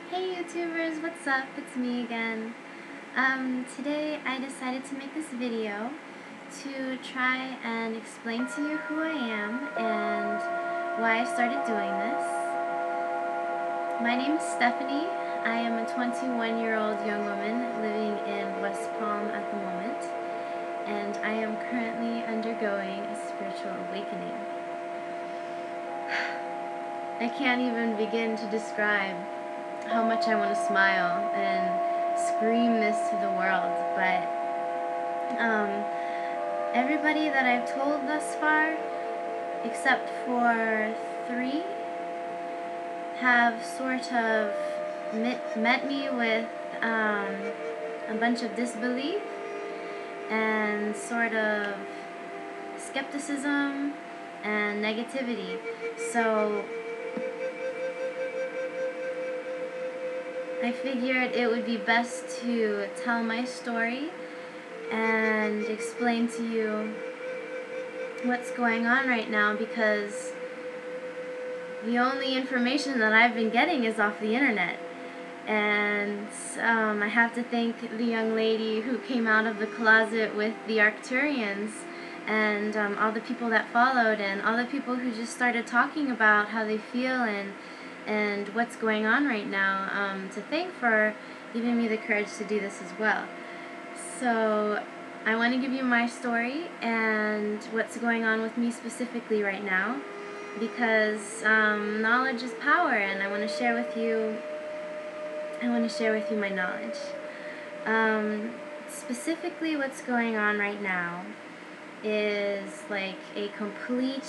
Hey YouTubers, what's up? It's me again. Today I decided to make this video to try and explain to you who I am and why I started doing this. My name is Stephanie. I am a 21-year-old young woman living in West Palm at the moment, and I am currently undergoing a spiritual awakening. I can't even begin to describe how much I want to smile and scream this to the world, but everybody that I've told thus far, except for 3, have sort of met me with a bunch of disbelief and sort of skepticism and negativity. So I figured it would be best to tell my story and explain to you what's going on right now, because the only information that I've been getting is off the internet. And I have to thank the young lady who came out of the closet with the Arcturians, and all the people that followed, and all the people who just started talking about how they feel and what's going on right now, to thank for giving me the courage to do this as well. So I want to give you my story and what's going on with me specifically right now, because knowledge is power, and I want to share with you my knowledge. Specifically what's going on right now is like a complete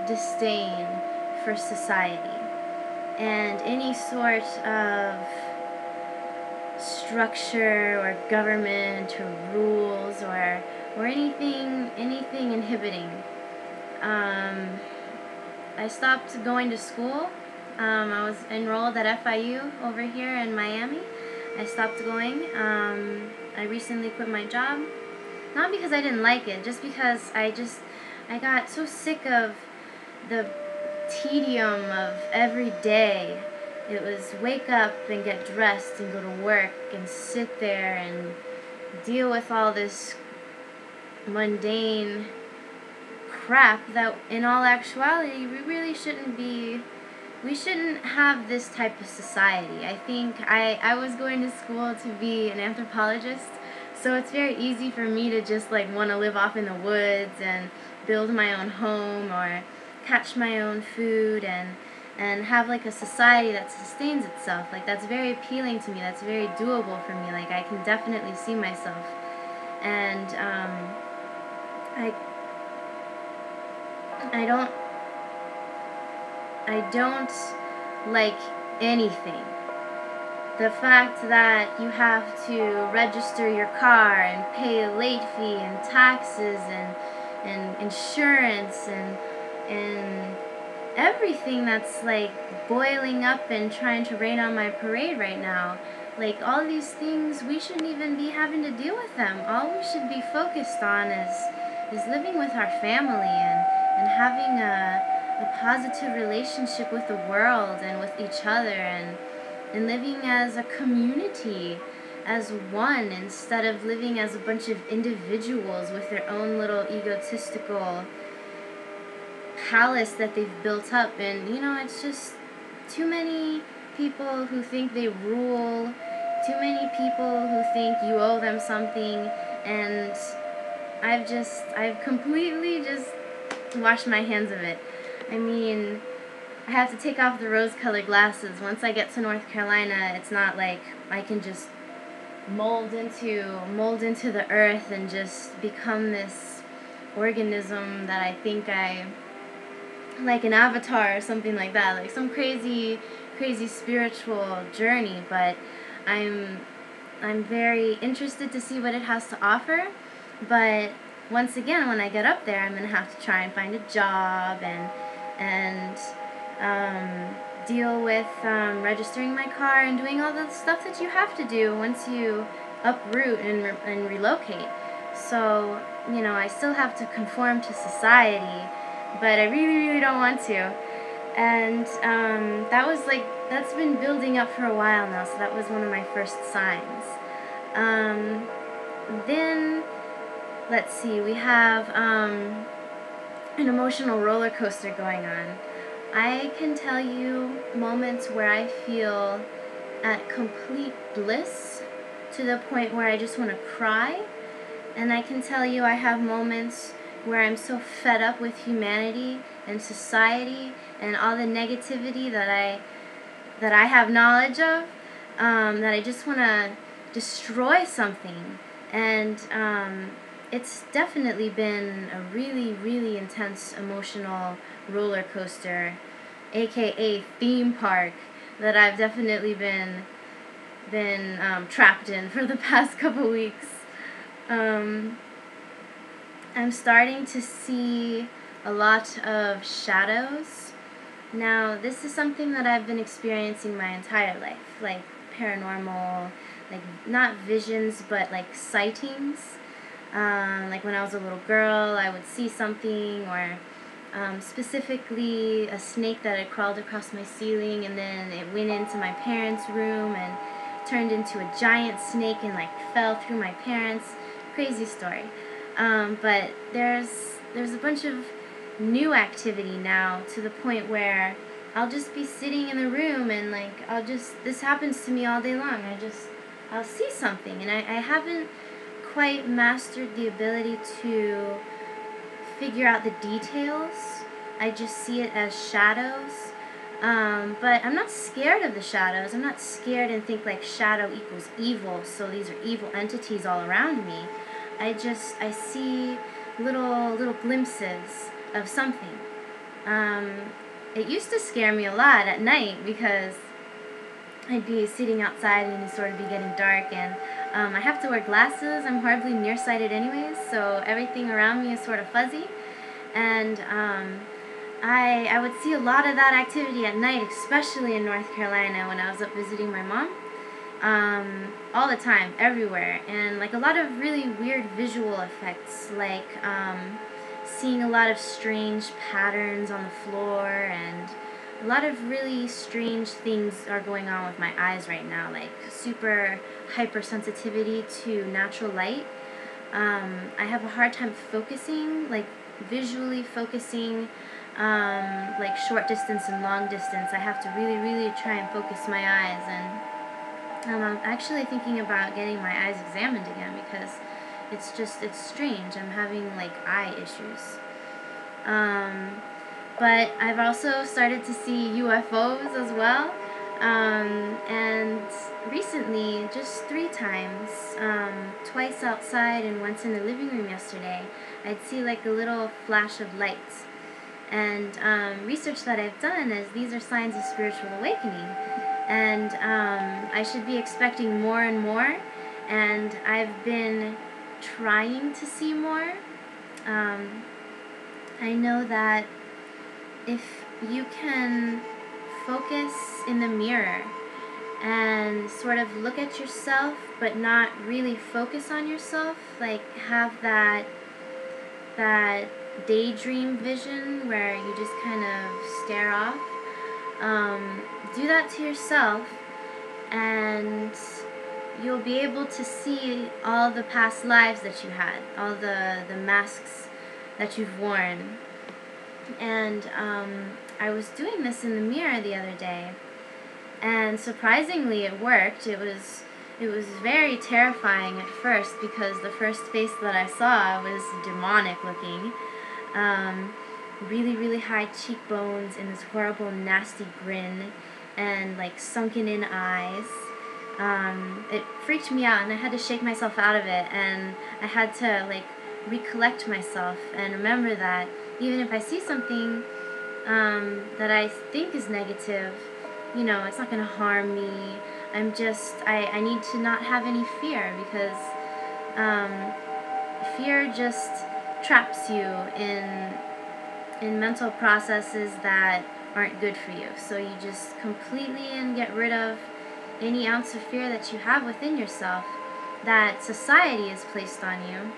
disdain for society and any sort of structure or government or rules or anything inhibiting. I stopped going to school. I was enrolled at FIU over here in Miami. I stopped going. I recently quit my job, not because I didn't like it, just because I got so sick of the tedium of every day. It was wake up and get dressed and go to work and sit there and deal with all this mundane crap that in all actuality we shouldn't have this type of society. I think I was going to school to be an anthropologist, so it's very easy for me to just like want to live off in the woods and build my own home or catch my own food and have like a society that sustains itself. Like, that's very appealing to me. That's very doable for me. Like, I can definitely see myself. And I don't like anything. The fact that you have to register your car and pay a late fee and taxes and insurance and everything that's like boiling up and trying to rain on my parade right now. Like, all these things, we shouldn't even be having to deal with them. All we should be focused on is living with our family and having a positive relationship with the world and with each other, and living as a community, as one, instead of living as a bunch of individuals with their own little egotistical palace that they've built up. And it's just too many people who think they rule, too many people who think you owe them something, and I've completely just washed my hands of it. I mean, I have to take off the rose-colored glasses. Once I get to North Carolina, it's not like I can just mold into the earth and just become this organism that I think like an avatar or something like that, like some crazy spiritual journey. But I'm very interested to see what it has to offer. But once again, when I get up there, I'm gonna have to try and find a job and deal with registering my car and doing all the stuff that you have to do once you uproot and relocate. So I still have to conform to society, but I really don't want to. And that's been building up for a while now, so that was one of my first signs. Then, let's see, we have an emotional roller coaster going on. I can tell you moments where I feel at complete bliss to the point where I just want to cry. And I can tell you I have moments where I'm so fed up with humanity and society and all the negativity that I have knowledge of, that I just want to destroy something. And it's definitely been a really, really intense emotional roller coaster, aka theme park, that I've definitely been trapped in for the past couple weeks. I'm starting to see a lot of shadows. Now, this is something that I've been experiencing my entire life, like paranormal, like not visions, but like sightings. Like when I was a little girl, I would see something, or specifically a snake that had crawled across my ceiling, and then it went into my parents' room and turned into a giant snake and like fell through my parents. Crazy story. But there's a bunch of new activity now, to the point where I'll just be sitting in the room and like this happens to me all day long. I'll see something, and I haven't quite mastered the ability to figure out the details. I just see it as shadows. But I'm not scared of the shadows. I'm not scared and think like shadow equals evil, so these are evil entities all around me. I see little glimpses of something. It used to scare me a lot at night, because I'd be sitting outside and it'd sort of be getting dark, and I have to wear glasses. I'm horribly nearsighted anyways, so everything around me is sort of fuzzy. And I would see a lot of that activity at night, especially in North Carolina when I was up visiting my mom. All the time, everywhere, and like a lot of really weird visual effects, like seeing a lot of strange patterns on the floor, and a lot of really strange things are going on with my eyes right now, like super hypersensitivity to natural light. I have a hard time focusing, like visually focusing, like short distance and long distance. I have to really, really try and focus my eyes, and I'm actually thinking about getting my eyes examined again, because it's strange. I'm having like eye issues. But I've also started to see UFOs as well. And recently, just 3 times, twice outside and once in the living room yesterday, I'd see like a little flash of light. And research that I've done is these are signs of spiritual awakening. And I should be expecting more and more, and I've been trying to see more. I know that if you can focus in the mirror and sort of look at yourself but not really focus on yourself, like have that daydream vision where you just kind of stare off, do that to yourself, and you'll be able to see all the past lives that you had, all the masks that you've worn. And I was doing this in the mirror the other day, and surprisingly it worked. It was very terrifying at first, because the first face that I saw was demonic looking. Really, really high cheekbones and this horrible, nasty grin, and like sunken in eyes. It freaked me out, and I had to shake myself out of it, and I had to like recollect myself and remember that even if I see something that I think is negative, it's not going to harm me. I need to not have any fear, because fear just traps you in mental processes that aren't good for you. So you just completely and get rid of any ounce of fear that you have within yourself that society has placed on you.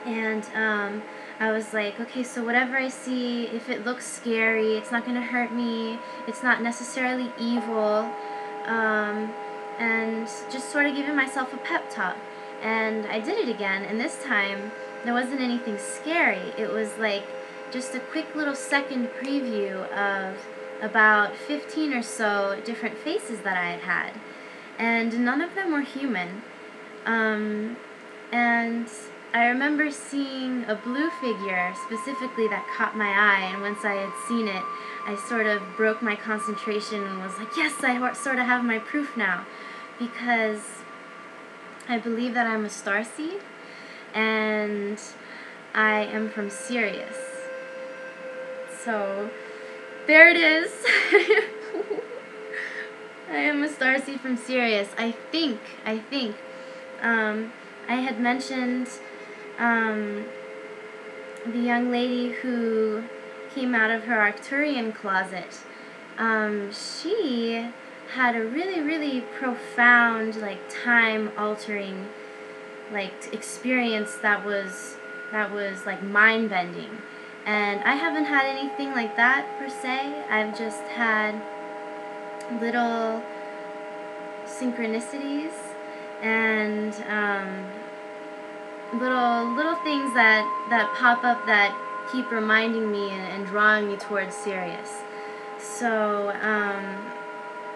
And I was like, okay, so whatever I see, if it looks scary, it's not going to hurt me, it's not necessarily evil, and just sort of giving myself a pep talk. And I did it again, and this time there wasn't anything scary. It was like just a quick little second preview of about 15 or so different faces that I had had, and none of them were human. And I remember seeing a blue figure specifically that caught my eye, and once I had seen it, I sort of broke my concentration and was like, yes, I sort of have my proof now, because I believe that I'm a starseed, and I am from Sirius. So, there it is. I am a starseed from Sirius. I think. I had mentioned the young lady who came out of her Arcturian closet. She had a really, really profound, like, time-altering, like, experience that was like mind-bending. And I haven't had anything like that per se. I've just had little synchronicities and little things that pop up that keep reminding me and drawing me towards Sirius. So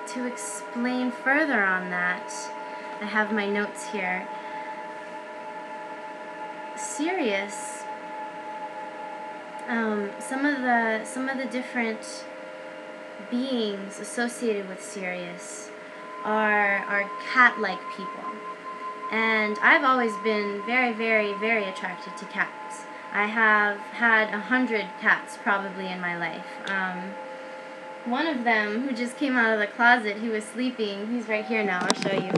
to explain further on that, I have my notes here. Sirius, some of the different beings associated with Sirius are cat-like people, and I've always been very, very, very attracted to cats. I have had 100 cats probably in my life. One of them, who just came out of the closet, he was sleeping. He's right here now. I'll show you.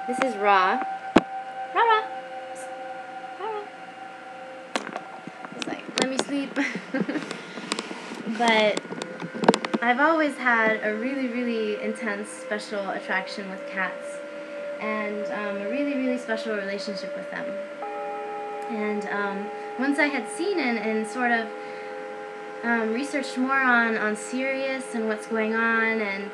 This is Ra. Ra. He's like, let me sleep. But I've always had a really, really intense, special attraction with cats, and a really, really special relationship with them. And once I had seen and sort of researched more on Sirius and what's going on, and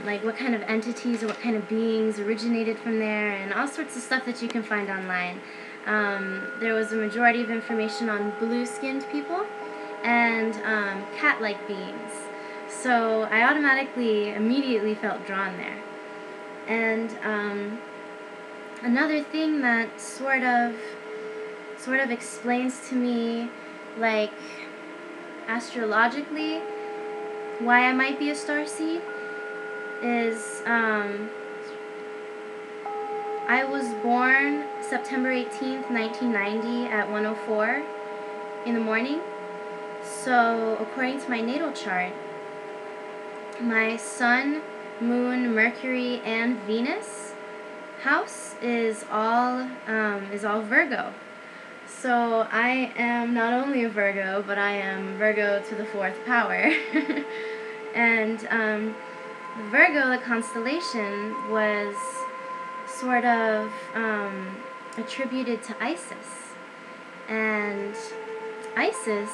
like what kind of entities or what kind of beings originated from there, and all sorts of stuff that you can find online. There was a majority of information on blue-skinned people and cat-like beings. So I immediately felt drawn there. And another thing that sort of explains to me, like, astrologically, why I might be a starseed is I was born September 18th, 1990 at 1:04 in the morning. So according to my natal chart, my Sun, Moon, Mercury, and Venus house is all Virgo. So I am not only a Virgo, but I am Virgo to the 4th power. And Virgo, the constellation, was sort of attributed to Isis. And Isis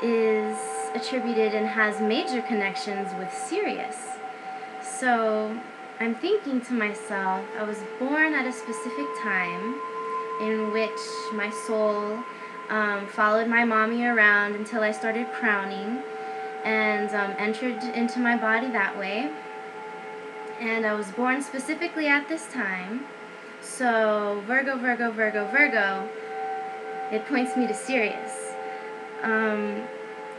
is attributed and has major connections with Sirius. So I'm thinking to myself, I was born at a specific time in which my soul followed my mommy around until I started crowning and entered into my body that way. And I was born specifically at this time. So Virgo, it points me to Sirius.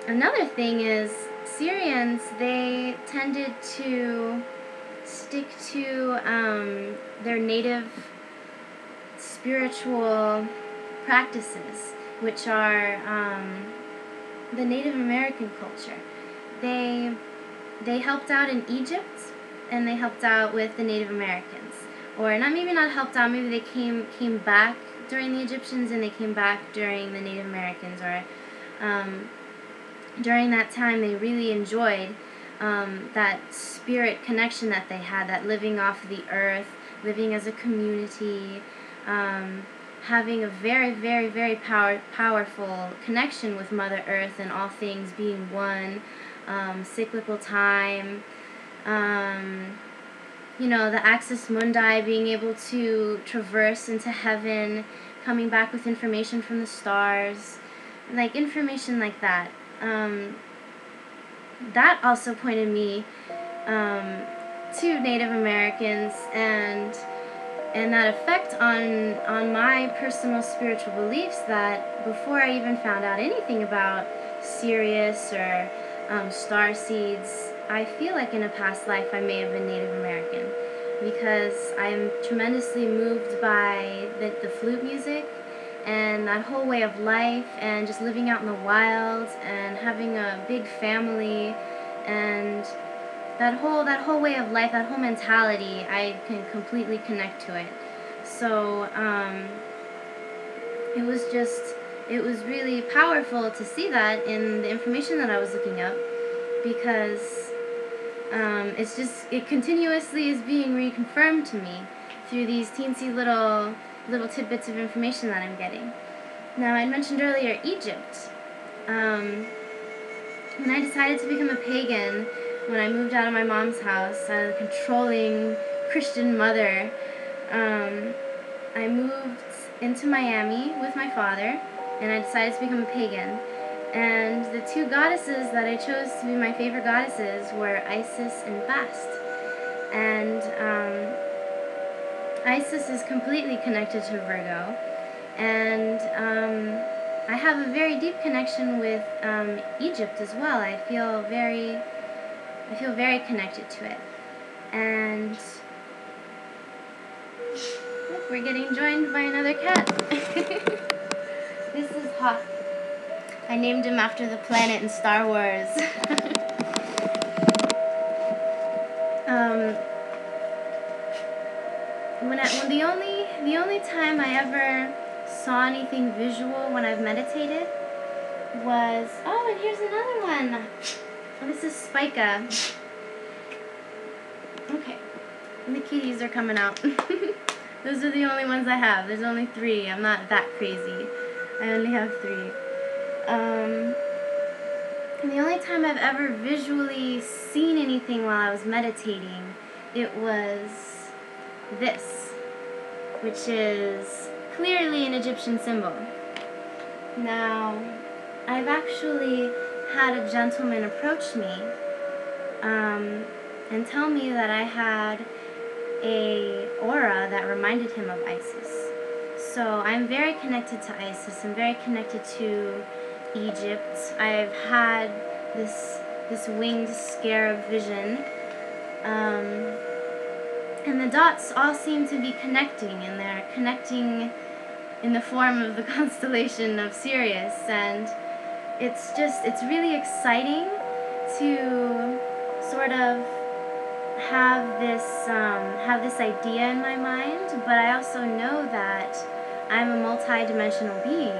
Another thing is, Syrians, they tended to stick to their native spiritual practices, which are the Native American culture. They helped out in Egypt, and they helped out with the Native Americans. Or maybe not helped out, maybe they came back during the Egyptians and they came back during the Native Americans, or during that time they really enjoyed that spirit connection that they had, that living off the earth, living as a community, having a very, very, very powerful connection with Mother Earth and all things being one, cyclical time, the Axis Mundi, being able to traverse into heaven, coming back with information from the stars, like information like that. That also pointed me to Native Americans and that effect on my personal spiritual beliefs, that before I even found out anything about Sirius or star seeds, I feel like in a past life I may have been Native American, because I'm tremendously moved by the flute music and that whole way of life, and just living out in the wild and having a big family, and that whole way of life, that whole mentality, I can completely connect to it. So it was really powerful to see that in the information that I was looking up, because it continuously is being reconfirmed to me through these teensy little tidbits of information that I'm getting. Now, I mentioned earlier Egypt. When I decided to become a pagan, when I moved out of my mom's house, out of the controlling Christian mother, I moved into Miami with my father, and I decided to become a pagan. And the two goddesses that I chose to be my favorite goddesses were Isis and Bast. And Isis is completely connected to Virgo, and I have a very deep connection with Egypt as well. I feel very connected to it. And look, we're getting joined by another cat. This is Hawk. I named him after the planet in Star Wars. The only time I ever saw anything visual when I've meditated was, and here's another one. This is Spica. Okay, and the kitties are coming out. Those are the only ones I have. There's only 3. I'm not that crazy. I only have 3. And the only time I've ever visually seen anything while I was meditating, it was this, which is clearly an Egyptian symbol. Now, I've actually had a gentleman approach me and tell me that I had a aura that reminded him of Isis. So I'm very connected to Isis. I'm very connected to Egypt. I've had this winged scarab vision, and the dots all seem to be connecting, and they're connecting in the form of the constellation of Sirius, and it's really exciting to sort of have this idea in my mind, but I also know that I'm a multi-dimensional being,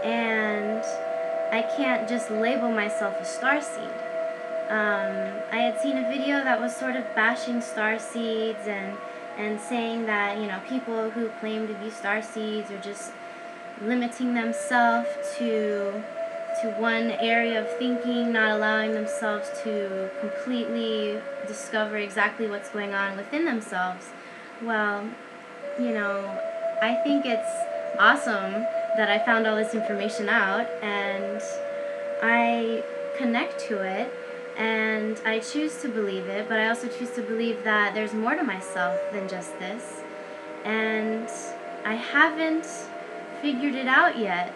and I can't just label myself a starseed. I had seen a video that was sort of bashing starseeds and saying that, people who claim to be starseeds are just limiting themselves to one area of thinking, not allowing themselves to completely discover exactly what's going on within themselves. Well, I think it's awesome that I found all this information out, and I connect to it, and I choose to believe it, but I also choose to believe that there's more to myself than just this, and I haven't figured it out yet.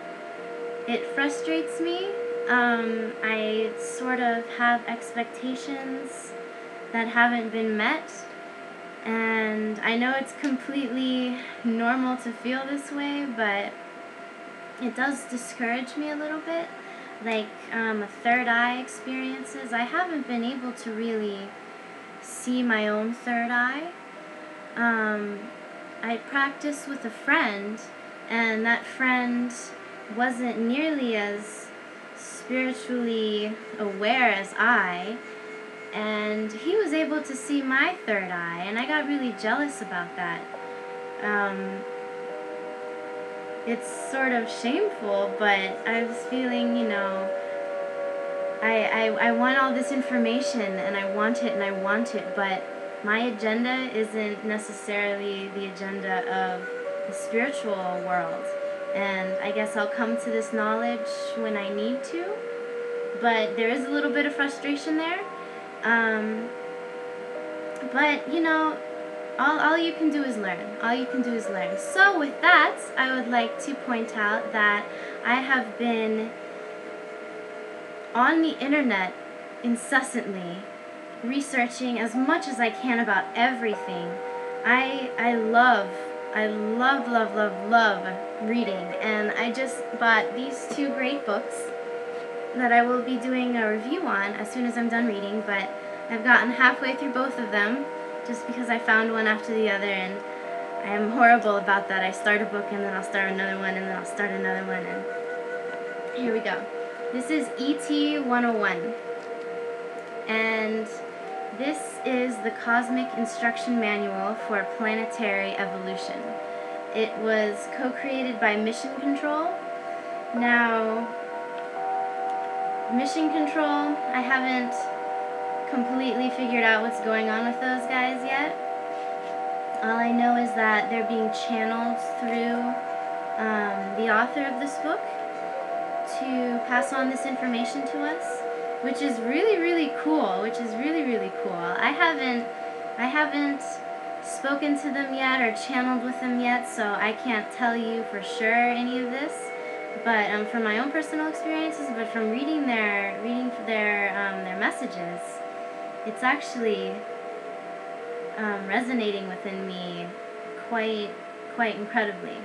It frustrates me. I sort of have expectations that haven't been met, and I know it's completely normal to feel this way, but it does discourage me a little bit. Like third eye experiences, I haven't been able to really see my own third eye. I practiced with a friend, and that friend wasn't nearly as spiritually aware as I, and he was able to see my third eye, and I got really jealous about that. it's sort of shameful, but I was feeling, you know, I want all this information, and I want it, and I want it, but my agenda isn't necessarily the agenda of the spiritual world. And I guess I'll come to this knowledge when I need to, but there is a little bit of frustration there. But, you know, all you can do is learn. All you can do is learn. So with that, I would like to point out that I have been on the internet incessantly, researching as much as I can about everything. I love reading, and I just bought these two great books that I will be doing a review on as soon as I'm done reading, but I've gotten halfway through both of them just because I found one after the other, and I am horrible about that. I start a book and then I'll start another one and then I'll start another one, and here we go. This is ET 101, and this is the Cosmic Instruction Manual for Planetary Evolution. It was co-created by Mission Control. Now, Mission Control, I haven't completely figured out what's going on with those guys yet. All I know is that they're being channeled through the author of this book to pass on this information to us, which is really cool. I haven't spoken to them yet or channeled with them yet, so I can't tell you for sure any of this. But from my own personal experiences, but from reading their messages, it's actually resonating within me quite incredibly.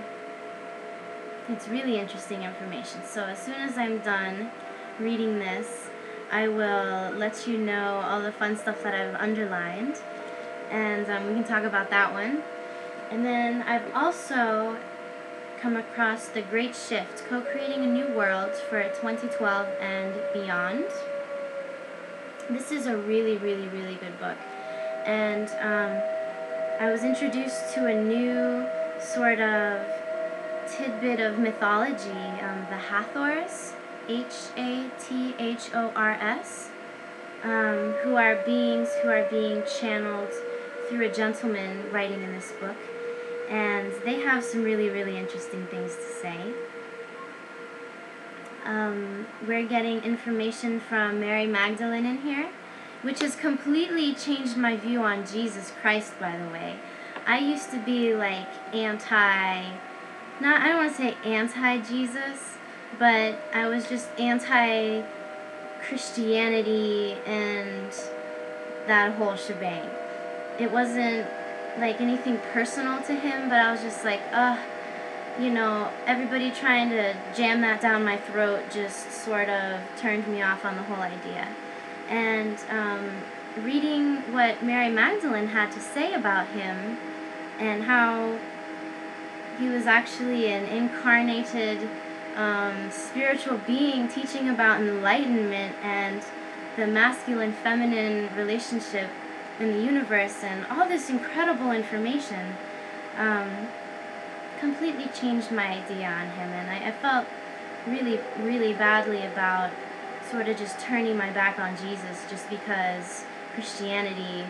It's really interesting information. So as soon as I'm done reading this, I will let you know all the fun stuff that I've underlined, and we can talk about that one. And then I've also come across The Great Shift, Co-Creating a New World for 2012 and Beyond. This is a really good book. And I was introduced to a new sort of tidbit of mythology, the Hathors, Hathors, who are beings who are being channeled through a gentleman writing in this book. And they have some really interesting things to say. We're getting information from Mary Magdalene in here, which has completely changed my view on Jesus Christ, by the way. I used to be like I don't want to say anti-Jesus, but I was just anti-Christianity and that whole shebang. It wasn't like anything personal to him, but I was just like, you know, everybody trying to jam that down my throat just sort of turned me off on the whole idea. And reading what Mary Magdalene had to say about him and how he was actually an incarnated spiritual being teaching about enlightenment and the masculine-feminine relationship in the universe and all this incredible information completely changed my idea on him, and I felt really badly about sort of just turning my back on Jesus just because Christianity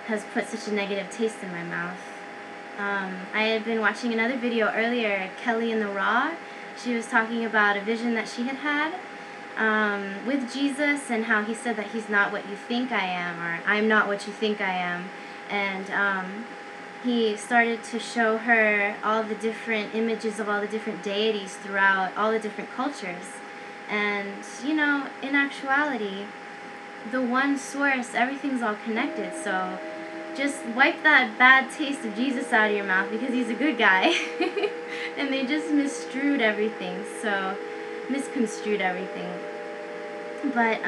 has put such a negative taste in my mouth. I had been watching another video earlier, Kelly in the Raw. She was talking about a vision that she had with Jesus, and how he said that he's not what you think I am, or I'm not what you think I am. And he started to show her all the different images of all the different deities throughout all the different cultures. And, you know, in actuality, the one source, everything's all connected. So just wipe that bad taste of Jesus out of your mouth, because he's a good guy. And they just misconstrued everything. But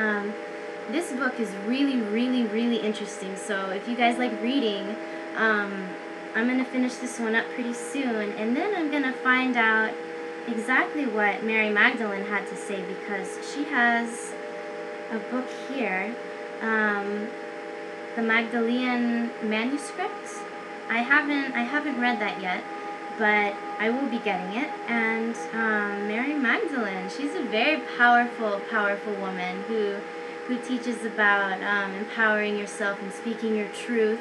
this book is really interesting. So if you guys like reading, I'm going to finish this one up pretty soon, and then I'm going to find out exactly what Mary Magdalene had to say, because she has a book here, the Magdalene manuscript. I haven't read that yet, but I will be getting it. And Mary Magdalene, she's a very powerful, powerful woman who teaches about empowering yourself and speaking your truth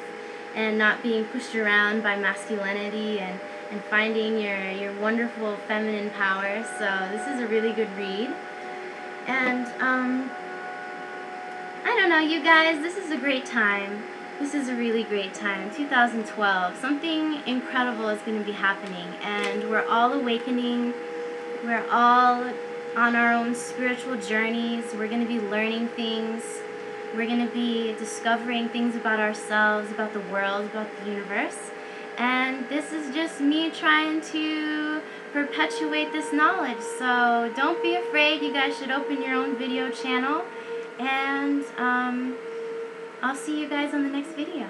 and not being pushed around by masculinity, and finding your wonderful feminine power. So this is a really good read. And I don't know, you guys, this is a great time. This is a really great time. 2012, something incredible is going to be happening, and we're all awakening. We're all on our own spiritual journeys. We're going to be learning things. We're going to be discovering things about ourselves, about the world, about the universe. And this is just me trying to perpetuate this knowledge. So don't be afraid. You guys should open your own video channel. And I'll see you guys on the next video.